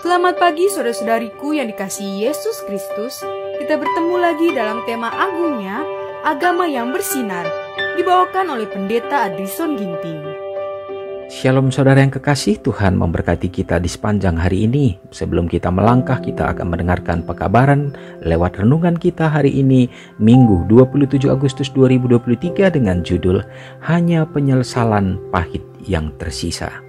Selamat pagi saudara-saudariku yang dikasihi Yesus Kristus. Kita bertemu lagi dalam tema agungnya, agama yang bersinar, dibawakan oleh Pendeta Adrison Ginting. Shalom saudara yang kekasih, Tuhan memberkati kita di sepanjang hari ini. Sebelum kita melangkah, kita akan mendengarkan pekabaran lewat renungan kita hari ini, Minggu 27 Agustus 2023 dengan judul Hanya Penyesalan Pahit yang Tersisa.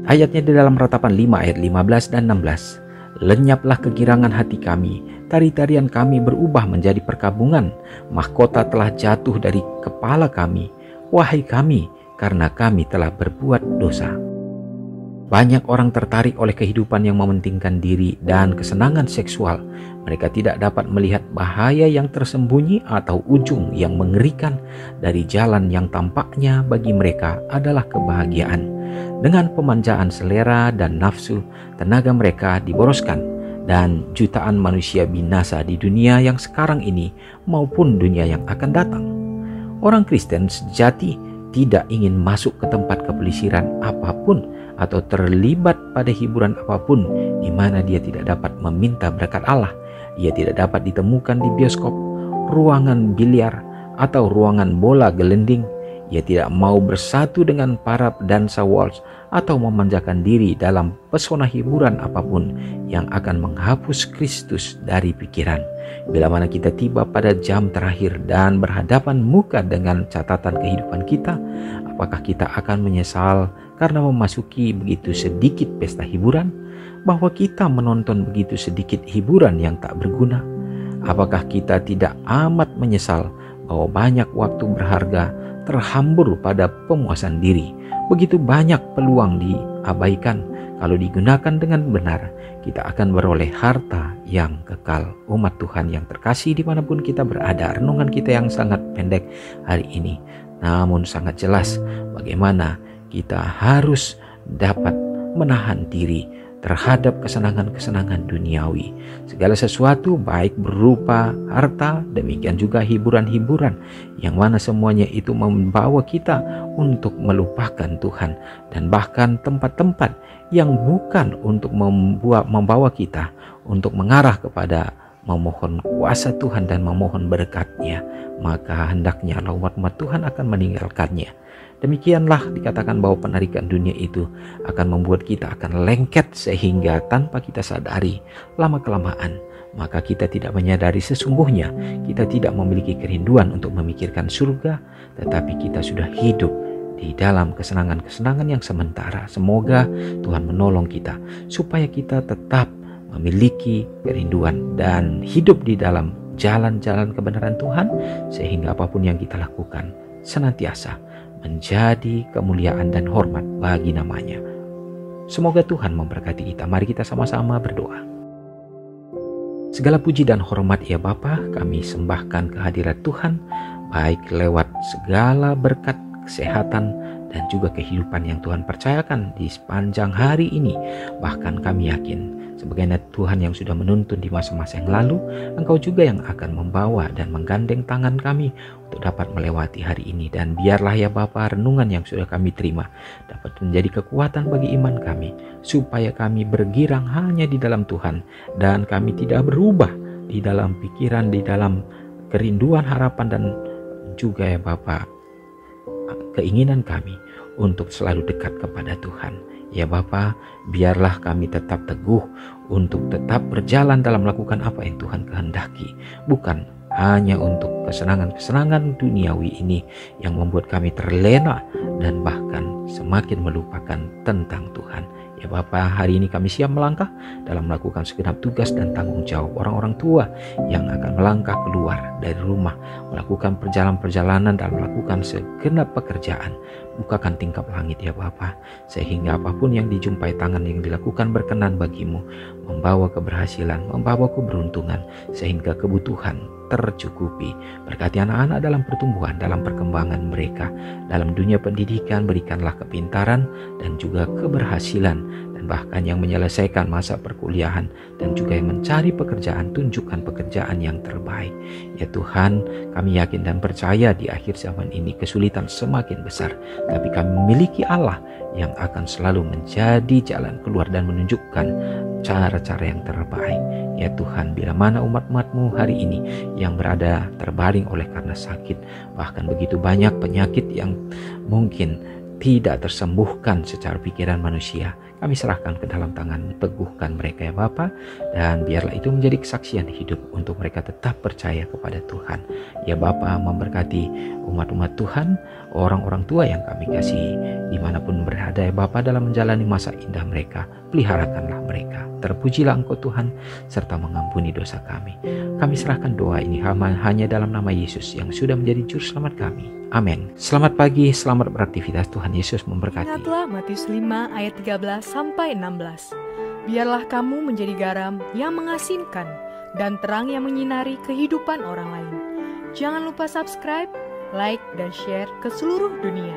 Ayatnya di dalam Ratapan 5 ayat 15 dan 16. Lenyaplah kegirangan hati kami, tari-tarian kami berubah menjadi perkabungan, mahkota telah jatuh dari kepala kami, wahai kami, karena kami telah berbuat dosa. Banyak orang tertarik oleh kehidupan yang mementingkan diri dan kesenangan seksual. Mereka tidak dapat melihat bahaya yang tersembunyi atau ujung yang mengerikan dari jalan yang tampaknya bagi mereka adalah kebahagiaan. Dengan pemanjaan selera dan nafsu, tenaga mereka diboroskan dan jutaan manusia binasa di dunia yang sekarang ini maupun dunia yang akan datang. Orang Kristen sejati tidak ingin masuk ke tempat kepelisiran apapun atau terlibat pada hiburan apapun di mana dia tidak dapat meminta berkat Allah. Ia tidak dapat ditemukan di bioskop, ruangan biliar, atau ruangan bola gelending. Ia tidak mau bersatu dengan para pedansa waltz atau memanjakan diri dalam pesona hiburan apapun yang akan menghapus Kristus dari pikiran. Bila mana kita tiba pada jam terakhir dan berhadapan muka dengan catatan kehidupan kita, apakah kita akan menyesal karena memasuki begitu sedikit pesta hiburan? Bahwa kita menonton begitu sedikit hiburan yang tak berguna? Apakah kita tidak amat menyesal bahwa banyak waktu berharga terhambur pada pemuasan diri? Begitu banyak peluang diabaikan. Kalau digunakan dengan benar, kita akan beroleh harta yang kekal. Umat Tuhan yang terkasih dimanapun kita berada, renungan kita yang sangat pendek hari ini, namun sangat jelas bagaimana kita harus dapat menahan diri terhadap kesenangan-kesenangan duniawi. Segala sesuatu baik berupa harta, demikian juga hiburan-hiburan yang mana semuanya itu membawa kita untuk melupakan Tuhan, dan bahkan tempat-tempat yang bukan untuk membawa kita untuk mengarah kepada memohon kuasa Tuhan dan memohon berkat-Nya, maka hendaknya umat Tuhan akan meninggalkannya. Demikianlah dikatakan bahwa penarikan dunia itu akan membuat kita akan lengket sehingga tanpa kita sadari lama-kelamaan maka kita tidak menyadari sesungguhnya kita tidak memiliki kerinduan untuk memikirkan surga, tetapi kita sudah hidup di dalam kesenangan-kesenangan yang sementara. Semoga Tuhan menolong kita supaya kita tetap memiliki kerinduan dan hidup di dalam jalan-jalan kebenaran Tuhan, sehingga apapun yang kita lakukan senantiasa menjadi kemuliaan dan hormat bagi namanya. Semoga Tuhan memberkati kita. Mari kita sama-sama berdoa. Segala puji dan hormat ya Bapa, kami sembahkan kehadirat Tuhan, baik lewat segala berkat kesehatan dan juga kehidupan yang Tuhan percayakan di sepanjang hari ini. Bahkan kami yakin sebagaimana Tuhan yang sudah menuntun di masa-masa yang lalu, Engkau juga yang akan membawa dan menggandeng tangan kami untuk dapat melewati hari ini. Dan biarlah ya Bapa, renungan yang sudah kami terima dapat menjadi kekuatan bagi iman kami, supaya kami bergirang hanya di dalam Tuhan dan kami tidak berubah di dalam pikiran, di dalam kerinduan, harapan, dan juga ya Bapa, keinginan kami untuk selalu dekat kepada Tuhan. Ya Bapa, biarlah kami tetap teguh untuk tetap berjalan dalam melakukan apa yang Tuhan kehendaki, bukan hanya untuk kesenangan-kesenangan duniawi ini yang membuat kami terlena dan bahkan semakin melupakan tentang Tuhan. Ya Bapa, hari ini kami siap melangkah dalam melakukan segenap tugas dan tanggung jawab orang-orang tua yang akan melangkah keluar dari rumah, melakukan perjalanan-perjalanan dan melakukan segenap pekerjaan. Bukakan tingkap langit ya Bapa, sehingga apapun yang dijumpai tangan yang dilakukan berkenan bagimu, membawa keberhasilan, membawa keberuntungan, sehingga kebutuhan tercukupi. Berkati anak-anak dalam pertumbuhan, dalam perkembangan mereka. Dalam dunia pendidikan berikanlah kepintaran dan juga keberhasilan, dan dan bahkan yang menyelesaikan masa perkuliahan dan juga yang mencari pekerjaan, tunjukkan pekerjaan yang terbaik. Ya Tuhan, kami yakin dan percaya di akhir zaman ini kesulitan semakin besar, tapi kami memiliki Allah yang akan selalu menjadi jalan keluar dan menunjukkan cara-cara yang terbaik. Ya Tuhan, bila mana umat-umat-Mu hari ini yang berada terbaring oleh karena sakit, bahkan begitu banyak penyakit yang mungkin tidak tersembuhkan secara pikiran manusia, kami serahkan ke dalam tangan, teguhkan mereka ya Bapa, dan biarlah itu menjadi kesaksian hidup untuk mereka tetap percaya kepada Tuhan. Ya Bapa, memberkati umat-umat Tuhan, orang-orang tua yang kami kasih dimanapun berada ya Bapa, dalam menjalani masa indah mereka, peliharakanlah mereka. Terpujilah Engkau Tuhan, serta mengampuni dosa kami. Kami serahkan doa ini hanya dalam nama Yesus yang sudah menjadi juru selamat kami. Amin. Selamat pagi, selamat beraktivitas. Tuhan Yesus memberkati. Ingatlah Matius 5 ayat 13-16. Biarlah kamu menjadi garam yang mengasinkan dan terang yang menyinari kehidupan orang lain. Jangan lupa subscribe, like, dan share ke seluruh dunia.